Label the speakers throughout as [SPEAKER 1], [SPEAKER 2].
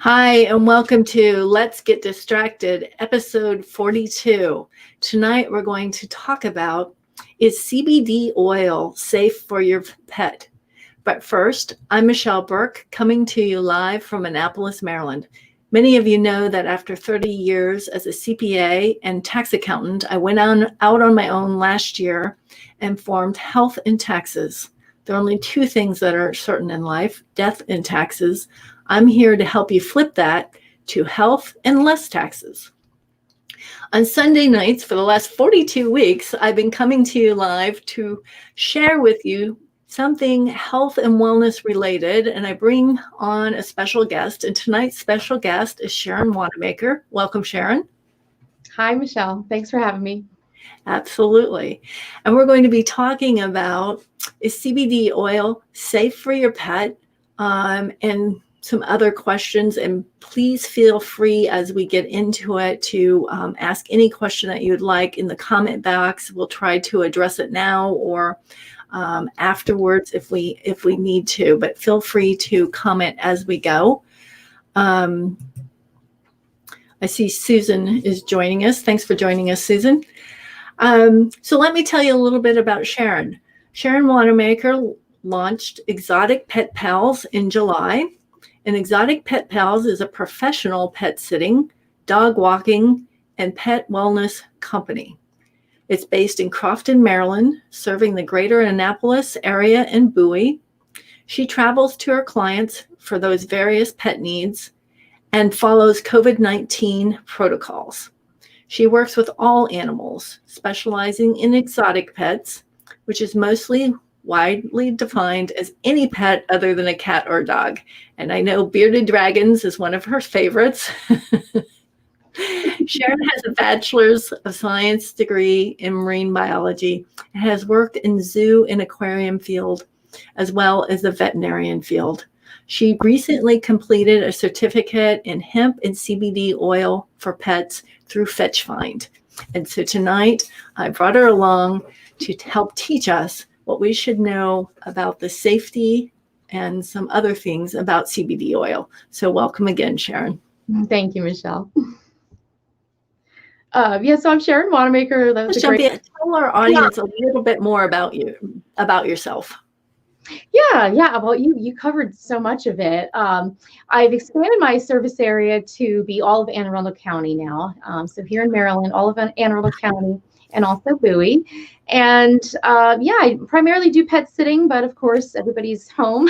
[SPEAKER 1] Hi, and welcome to Let's Get Distracted, episode 42. Tonight, we're going to talk about, is CBD oil safe for your pet? But first, I'm Michelle Burke, coming to you live from Annapolis, Maryland. Many of you know that after 30 years as a CPA and tax accountant, I went out on my own last year and formed Health and Taxes. There are only two things that are certain in life, death and taxes. I'm here to help you flip that to health and less taxes. On Sunday nights for the last 42 weeks, I've been coming to you live to share with you something health and wellness related, and I bring on a special guest, and tonight's special guest is Sharon Wanamaker. Welcome, Sharon.
[SPEAKER 2] Hi, Michelle. Thanks for having me.
[SPEAKER 1] Absolutely. And we're going to be talking about, is CBD oil safe for your pet? And some other questions, and please feel free as we get into it to ask any question that you'd like in the comment box. We'll try to address it now or afterwards if we need to, but feel free to comment as we go. I see Susan is joining us. Thanks for joining us, Susan. So let me tell you a little bit about Sharon. Sharon Wanamaker launched Exotic Pet Pals in July. And Exotic Pet Pals is a professional pet sitting, dog walking, and pet wellness company. It's based in Crofton, Maryland, serving the greater Annapolis area and Bowie. She travels to her clients for those various pet needs and follows COVID-19 protocols. She works with all animals, specializing in exotic pets, which is mostly widely defined as any pet other than a cat or a dog. And I know bearded dragons is one of her favorites. Sharon has a bachelor's of science degree in marine biology and has worked in zoo and aquarium field, as well as the veterinarian field. She recently completed a certificate in hemp and CBD oil for pets through FetchFind. And so tonight I brought her along to help teach us what we should know about the safety and some other things about CBD oil. So welcome again, Sharon.
[SPEAKER 2] Thank you, Michelle. So I'm Sharon Wanamaker.
[SPEAKER 1] Tell our audience a little bit more about you, about yourself.
[SPEAKER 2] Yeah. Well, you covered so much of it. I've expanded my service area to be all of Anne Arundel County now. So here in Maryland, all of Anne Arundel County, and also Bowie. And I primarily do pet sitting, but of course, everybody's home.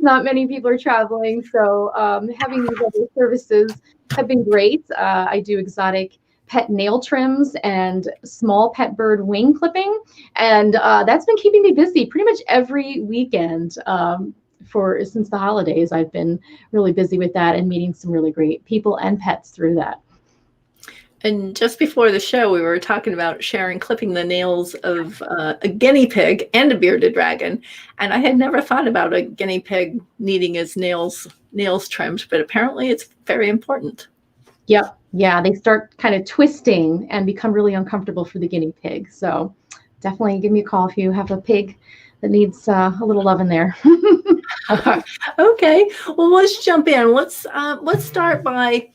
[SPEAKER 2] Not many people are traveling. So having these other services have been great. I do exotic pet nail trims and small pet bird wing clipping. And that's been keeping me busy pretty much every weekend since the holidays. I've been really busy with that and meeting some really great people and pets through that.
[SPEAKER 1] And just before the show, we were talking about Sharon clipping the nails of a guinea pig and a bearded dragon. And I had never thought about a guinea pig needing his nails trimmed, but apparently it's very important.
[SPEAKER 2] Yep. Yeah, they start kind of twisting and become really uncomfortable for the guinea pig. So definitely give me a call if you have a pig that needs a little love in there.
[SPEAKER 1] Okay. Well, let's jump in. Let's start by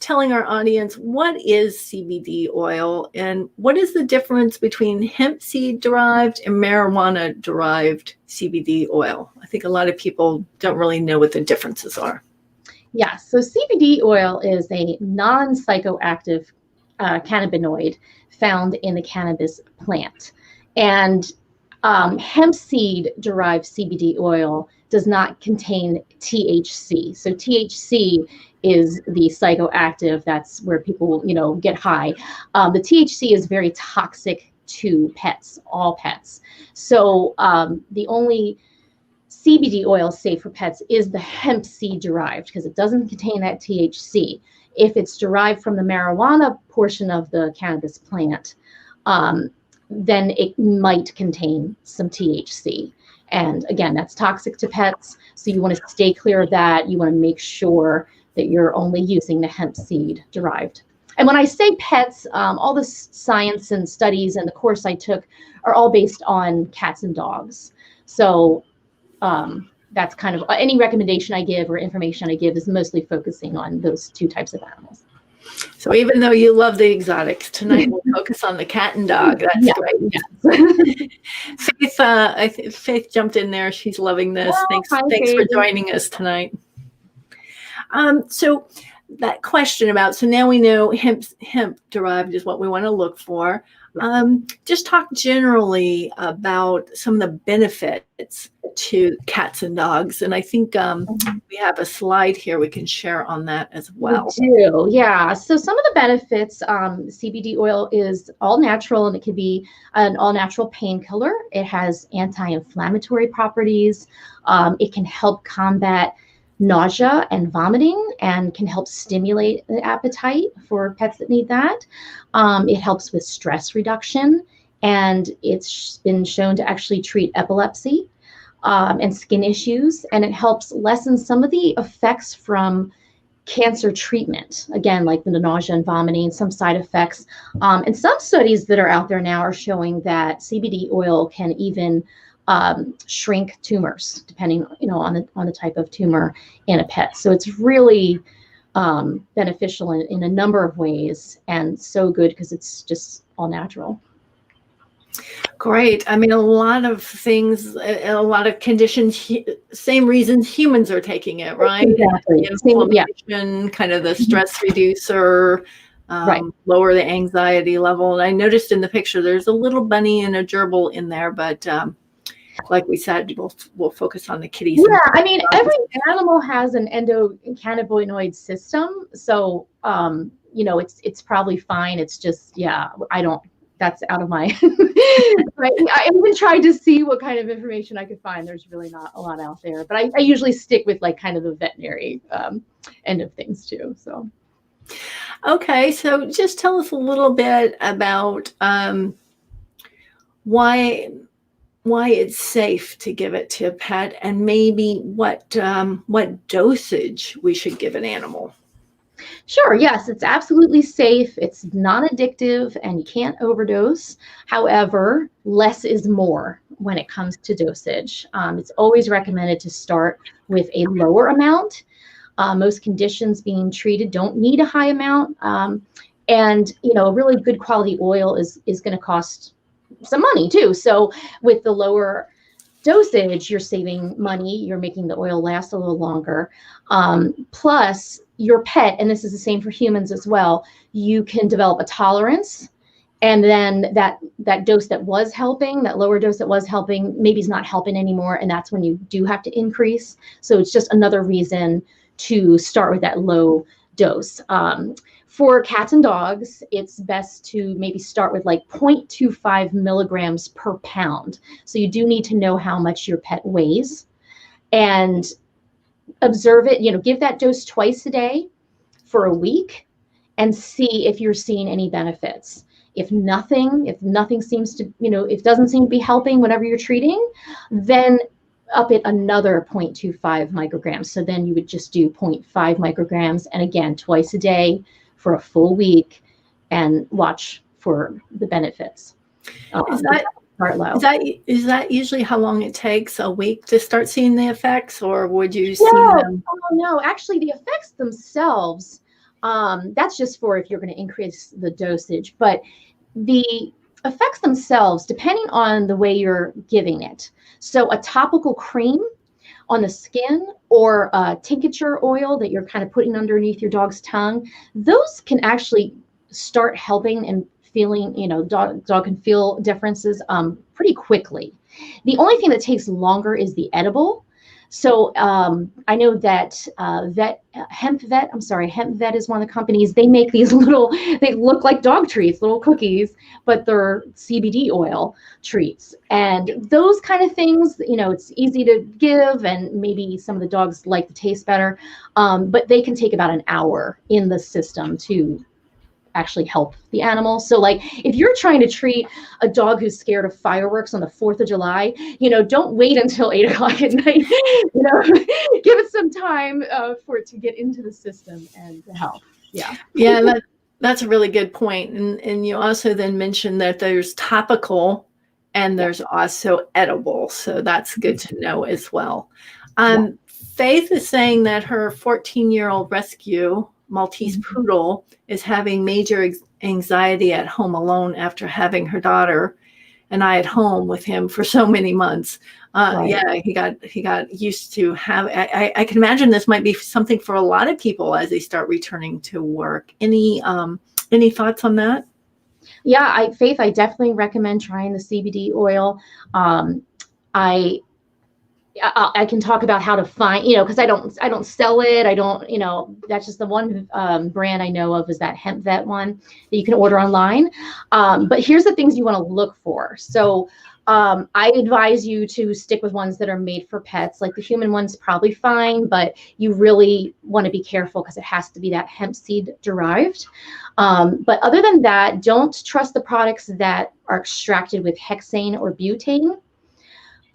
[SPEAKER 1] telling our audience, what is CBD oil and what is the difference between hemp seed derived and marijuana derived CBD oil? I think a lot of people don't really know what the differences are.
[SPEAKER 2] Yeah, so CBD oil is a non-psychoactive cannabinoid found in the cannabis plant. And hemp seed derived CBD oil does not contain THC. So THC is the psychoactive. That's where people, get high. The THC is very toxic to pets, all pets. So the only CBD oil safe for pets is the hemp seed derived because it doesn't contain that THC. If it's derived from the marijuana portion of the cannabis plant, then it might contain some THC. And again, that's toxic to pets. So you want to stay clear of that. You want to make sure that you're only using the hemp seed derived. And when I say pets, all the science and studies and the course I took are all based on cats and dogs. So that's kind of any recommendation I give or information I give is mostly focusing on those two types of animals.
[SPEAKER 1] So even though you love the exotics, tonight we'll focus on the cat and dog. That's great. Yeah. Faith jumped in there. She's loving this. Thanks for joining us tonight. So that question about, so now we know hemp derived is what we want to look for. Just talk generally about some of the benefits to cats and dogs. And I think we have a slide here we can share on that as well.
[SPEAKER 2] We do, yeah. So some of the benefits, CBD oil is all natural, and it can be an all natural painkiller. It has anti-inflammatory properties. It can help combat nausea and vomiting, and can help stimulate the appetite for pets that need that. It helps with stress reduction, and it's been shown to actually treat epilepsy and skin issues, and it helps lessen some of the effects from cancer treatment, again, like the nausea and vomiting, some side effects. And some studies that are out there now are showing that CBD oil can even shrink tumors, depending, on the type of tumor in a pet. So it's really beneficial in a number of ways, and so good because it's just all natural.
[SPEAKER 1] Great. I mean, a lot of things, a lot of conditions, same reasons humans are taking it, right?
[SPEAKER 2] Exactly.
[SPEAKER 1] Inflammation, kind of the stress reducer, lower the anxiety level. And I noticed in the picture, there's a little bunny and a gerbil in there, but like we said, we'll focus on the kitties.
[SPEAKER 2] Yeah, I mean, every animal has an endocannabinoid system, so it's probably fine. It's just, that's out of my. I even tried to see what kind of information I could find. There's really not a lot out there, but I usually stick with like kind of the veterinary end of things too. So.
[SPEAKER 1] Okay, so just tell us a little bit about why it's safe to give it to a pet, and maybe what dosage we should give an animal.
[SPEAKER 2] Sure. Yes, it's absolutely safe. It's non-addictive, and you can't overdose. However, less is more when it comes to dosage. It's always recommended to start with a lower amount. Most conditions being treated don't need a high amount. And a really good quality oil is going to cost some money too. So with the lower dosage, you're saving money. You're making the oil last a little longer. Plus, your pet, and this is the same for humans as well, you can develop a tolerance, and then that dose that was helping, that lower dose that was helping, maybe is not helping anymore, and that's when you do have to increase. So it's just another reason to start with that low dose. For cats and dogs, it's best to maybe start with like 0.25 milligrams per pound. So you do need to know how much your pet weighs, and observe it, give that dose twice a day for a week, and see if you're seeing any benefits. If nothing seems to, if it doesn't seem to be helping whatever you're treating, then up it another 0.25 micrograms. So then you would just do 0.5 micrograms, and again, twice a day for a full week, and watch for the benefits.
[SPEAKER 1] Is that usually how long it takes, a week, to start seeing the effects, or would you see them?
[SPEAKER 2] Oh, no, actually the effects themselves, that's just for if you're going to increase the dosage, but the effects themselves, depending on the way you're giving it. So a topical cream on the skin, or a tincture oil that you're kind of putting underneath your dog's tongue, those can actually start helping and feeling, dog can feel differences pretty quickly. The only thing that takes longer is the edible. So I know that Hemp Vet is one of the companies. They make these they look like dog treats, little cookies, but they're CBD oil treats. And those kind of things, it's easy to give, and maybe some of the dogs like the taste better, but they can take about an hour in the system to actually help the animal. So like if you're trying to treat a dog who's scared of fireworks on the 4th of July, don't wait until 8 o'clock at night, give it some time for it to get into the system and to help.
[SPEAKER 1] Yeah, that's a really good point. And you also then mentioned that there's topical and there's also edible. So that's good to know as well. Faith is saying that her 14-year-old rescue Maltese poodle is having major anxiety at home alone after having her daughter and I at home with him for so many months.
[SPEAKER 2] Right.
[SPEAKER 1] Yeah, he got used to I can imagine this might be something for a lot of people as they start returning to work. Any thoughts on that?
[SPEAKER 2] Yeah, Faith, I definitely recommend trying the CBD oil. I can talk about how to find, because I don't sell it. I don't, that's just the one brand I know of is that Hemp Vet one that you can order online. But here's the things you want to look for. So I advise you to stick with ones that are made for pets. Like the human one's probably fine, but you really want to be careful because it has to be that hemp seed derived. But other than that, don't trust the products that are extracted with hexane or butane.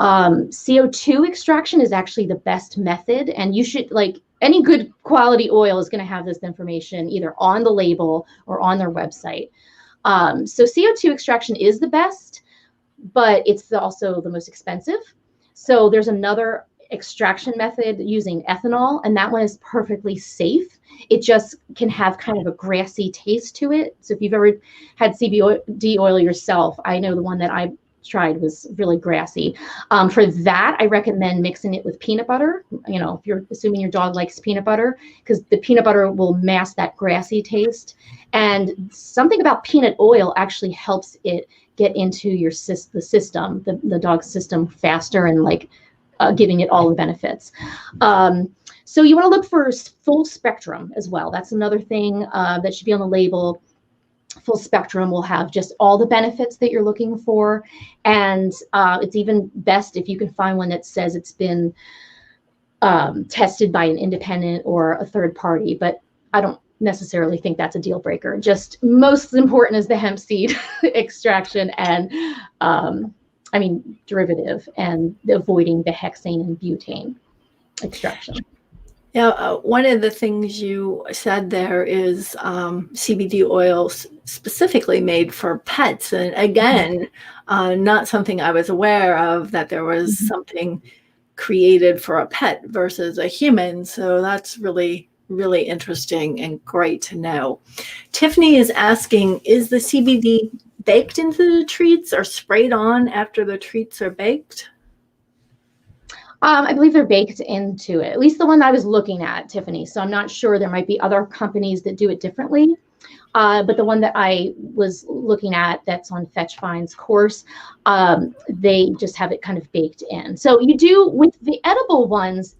[SPEAKER 2] CO2 extraction is actually the best method, and you should, like any good quality oil is going to have this information either on the label or on their website. So CO2 extraction is the best, but it's also the most expensive. So there's another extraction method using ethanol, and that one is perfectly safe. It just can have kind of a grassy taste to it. So if you've ever had CBD oil yourself, I know the one that I tried was really grassy. For that, I recommend mixing it with peanut butter. If you're assuming your dog likes peanut butter, because the peanut butter will mask that grassy taste. And something about peanut oil actually helps it get into the system, the dog's system faster, and giving it all the benefits. So you want to look for full spectrum as well. That's another thing that should be on the label. Full spectrum will have just all the benefits that you're looking for. And it's even best if you can find one that says it's been tested by an independent or a third party, but I don't necessarily think that's a deal breaker. Just most important is the hemp seed extraction and derivative, and avoiding the hexane and butane extraction.
[SPEAKER 1] Yeah, one of the things you said there is CBD oil specifically made for pets. And again, not something I was aware of, that there was something created for a pet versus a human. So that's really, really interesting and great to know. Tiffany is asking, is the CBD baked into the treats or sprayed on after the treats are baked?
[SPEAKER 2] I believe they're baked into it, at least the one I was looking at, Tiffany. So I'm not sure. There might be other companies that do it differently. But the one that I was looking at that's on Fetch Find's course, they just have it kind of baked in. So you do with the edible ones,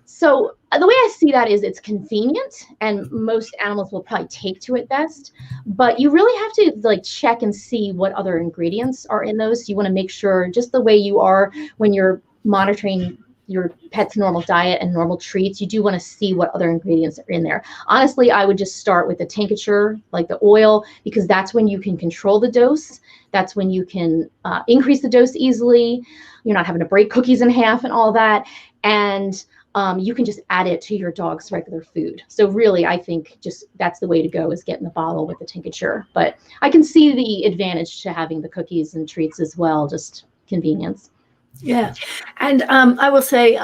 [SPEAKER 2] so the way I see that is it's convenient, and most animals will probably take to it best, but you really have to check and see what other ingredients are in those. So you want to make sure, just the way you are when you're monitoring your pet's normal diet and normal treats, you do want to see what other ingredients are in there. Honestly, I would just start with the tincture, like the oil, because that's when you can control the dose. That's when you can increase the dose easily. You're not having to break cookies in half and all that. And you can just add it to your dog's regular food. So really, I think just that's the way to go, is get in the bottle with the tincture. But I can see the advantage to having the cookies and treats as well, just convenience.
[SPEAKER 1] Yeah. And I will say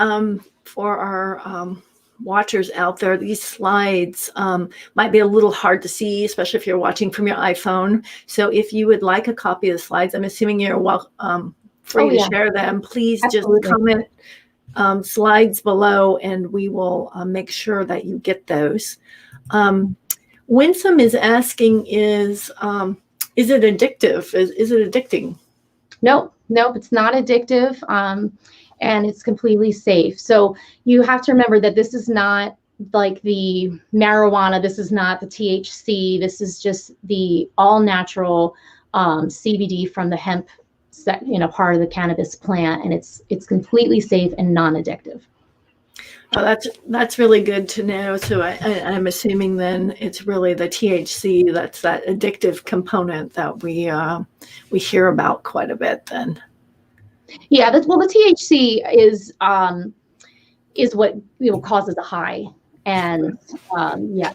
[SPEAKER 1] for our watchers out there, these slides might be a little hard to see, especially if you're watching from your iPhone. So if you would like a copy of the slides, I'm assuming you're free to share them. Please Absolutely. Just comment slides below, and we will make sure that you get those. Winsome is asking, is it addictive? Is it addicting?
[SPEAKER 2] Nope, it's not addictive, and it's completely safe. So you have to remember that this is not like the marijuana. This is not the THC. This is just the all-natural CBD from the hemp, part of the cannabis plant, and it's completely safe and non-addictive.
[SPEAKER 1] Oh, that's really good to know. So I'm assuming then it's really the THC that's that addictive component that we hear about quite a bit then.
[SPEAKER 2] Yeah, the THC is what causes a high, and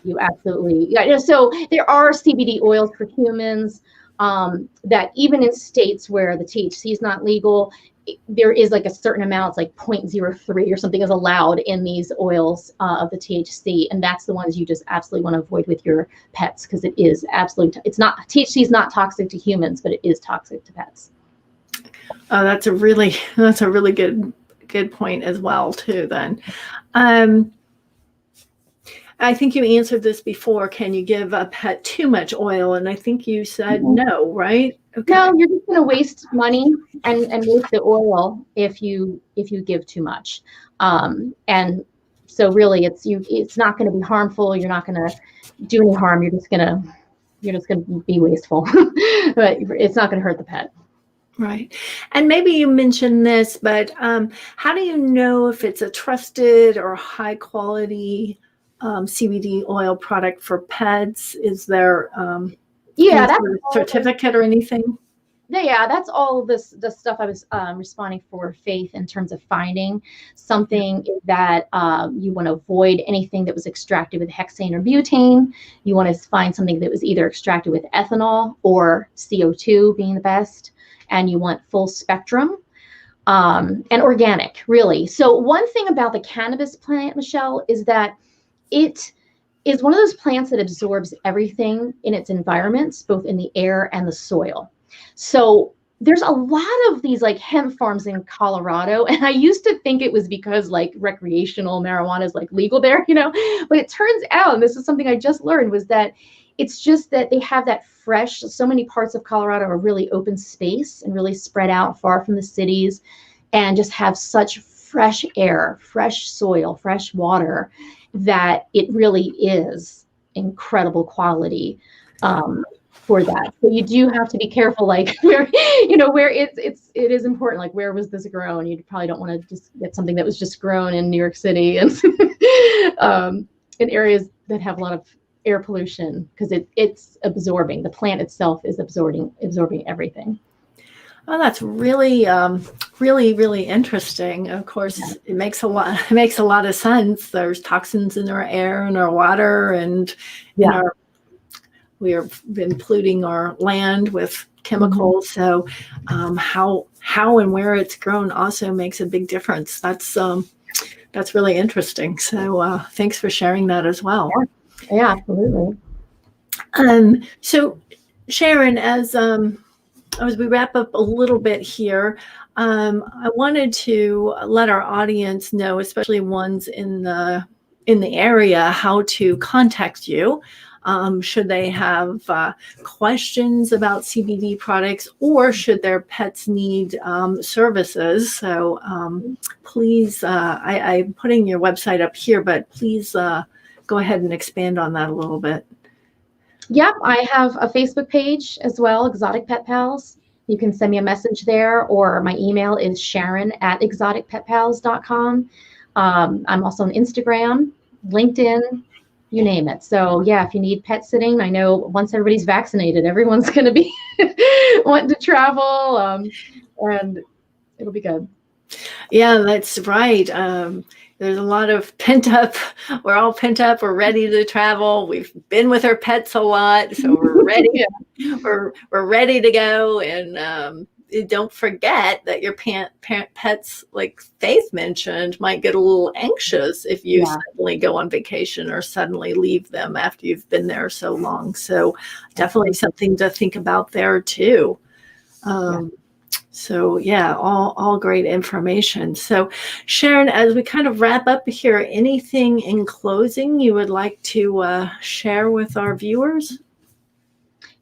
[SPEAKER 2] you absolutely So there are CBD oils for humans that even in states where the THC is not legal, there is like a certain amount, it's like 0.03 or something is allowed in these oils of the THC. And that's the ones you just absolutely want to avoid with your pets, because it is absolutely, it's not, THC is not toxic to humans, but it is toxic to pets.
[SPEAKER 1] Oh, that's a really good point as well too then. I think you answered this before. Can you give a pet too much oil? And I think you said no, right?
[SPEAKER 2] Okay. No, you're just going to waste money and waste the oil if you give too much. And so really it's not going to be harmful. You're not going to do any harm. You're just going to be wasteful, but it's not going to hurt the pet.
[SPEAKER 1] Right. And maybe you mentioned this, but how do you know if it's a trusted or high quality CBD oil product for pets? Is there
[SPEAKER 2] that's
[SPEAKER 1] a certificate or anything?
[SPEAKER 2] Yeah, that's all the stuff I was responding for Faith in terms of finding something that you want to avoid anything that was extracted with hexane or butane. You want to find something that was either extracted with ethanol or CO2 being the best, and you want full spectrum and organic, really. So one thing about the cannabis plant, Michelle, is that it is one of those plants that absorbs everything in its environments, both in the air and the soil. So there's a lot of these like hemp farms in Colorado. And I used to think it was because like recreational marijuana is like legal there, but it turns out, and this is something I just learned, was that it's just that they have that fresh, so many parts of Colorado are really open space and really spread out far from the cities, and just have such fresh air, fresh soil, fresh water, that it really is incredible quality for that. So you do have to be careful, like where it is important, like where was this grown? You probably don't want to just get something that was just grown in New York City and in areas that have a lot of air pollution, because it's absorbing, the plant itself is absorbing everything.
[SPEAKER 1] Oh, that's really, really interesting. Of course, it makes a lot of sense. There's toxins in our air and our water, and we have been polluting our land with chemicals. So, how and where it's grown also makes a big difference. That's really interesting. So, thanks for sharing that as well.
[SPEAKER 2] Yeah, absolutely.
[SPEAKER 1] So, Sharon, as we wrap up a little bit here, I wanted to let our audience know, especially ones in the area, how to contact you. Should they have questions about CBD products, or should their pets need services? So please, I'm putting your website up here, but please go ahead and expand on that a little bit.
[SPEAKER 2] Yep, I have a Facebook page as well, Exotic Pet Pals. You can send me a message there, or my email is sharon@exoticpetpals.com. I'm also on Instagram, LinkedIn, you name it. So yeah, if you need pet sitting, I know once everybody's vaccinated, everyone's going to be wanting to travel, and it'll be good.
[SPEAKER 1] Yeah, that's right. There's a lot of pent up. We're all pent up. We're ready to travel. We've been with our pets a lot, so we're ready. We're ready to go. And don't forget that your pets, like Faith mentioned, might get a little anxious if you suddenly go on vacation or suddenly leave them after you've been there so long. So definitely something to think about there too. So yeah, all great information. So Sharon, as we kind of wrap up here, anything in closing you would like to share with our viewers?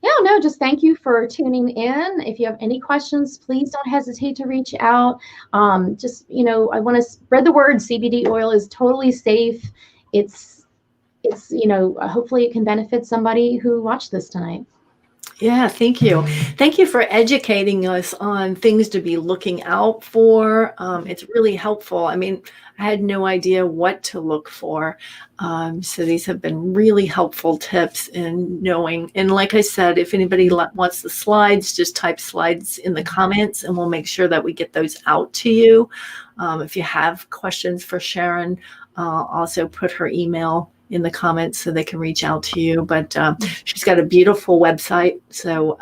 [SPEAKER 2] Yeah, no, just thank you for tuning in. If you have any questions, please don't hesitate to reach out. I want to spread the word. CBD oil is totally safe. It's hopefully it can benefit somebody who watched this tonight.
[SPEAKER 1] Yeah, thank you. Thank you for educating us on things to be looking out for. It's really helpful. I mean, I had no idea what to look for. So these have been really helpful tips in knowing. And like I said, if anybody wants the slides, just type slides in the comments and we'll make sure that we get those out to you. If you have questions for Sharon, also put her email in the comments so they can reach out to you. But she's got a beautiful website, so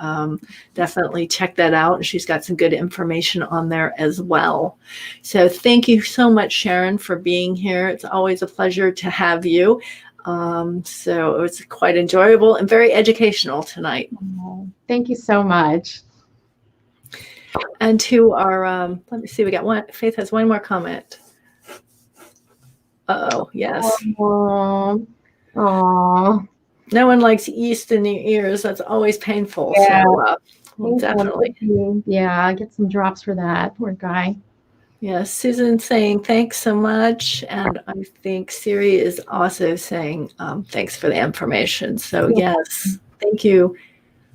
[SPEAKER 1] definitely check that out. And she's got some good information on there as well. So thank you so much, Sharon, for being here. It's always a pleasure to have you. So it was quite enjoyable and very educational tonight.
[SPEAKER 2] Thank you so much.
[SPEAKER 1] And to our, let me see, we got one, Faith has one more comment. Uh-oh, yes.
[SPEAKER 2] Aww.
[SPEAKER 1] No one likes yeast in their ears. That's always painful.
[SPEAKER 2] Yeah.
[SPEAKER 1] So well, definitely.
[SPEAKER 2] Yeah, get some drops for that. Poor guy.
[SPEAKER 1] Yes, Susan saying thanks so much. And I think Siri is also saying thanks for the information. So yes, thank you.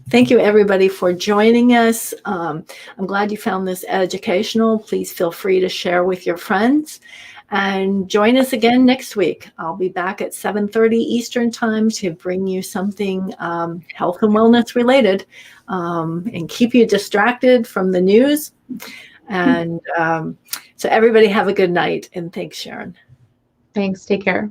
[SPEAKER 1] Thank you, everybody, for joining us. I'm glad you found this educational. Please feel free to share with your friends. And join us again next week. I'll be back at 7:30 Eastern Time to bring you something health and wellness related and keep you distracted from the news. And so everybody have a good night. And thanks, Sharon.
[SPEAKER 2] Thanks. Take care.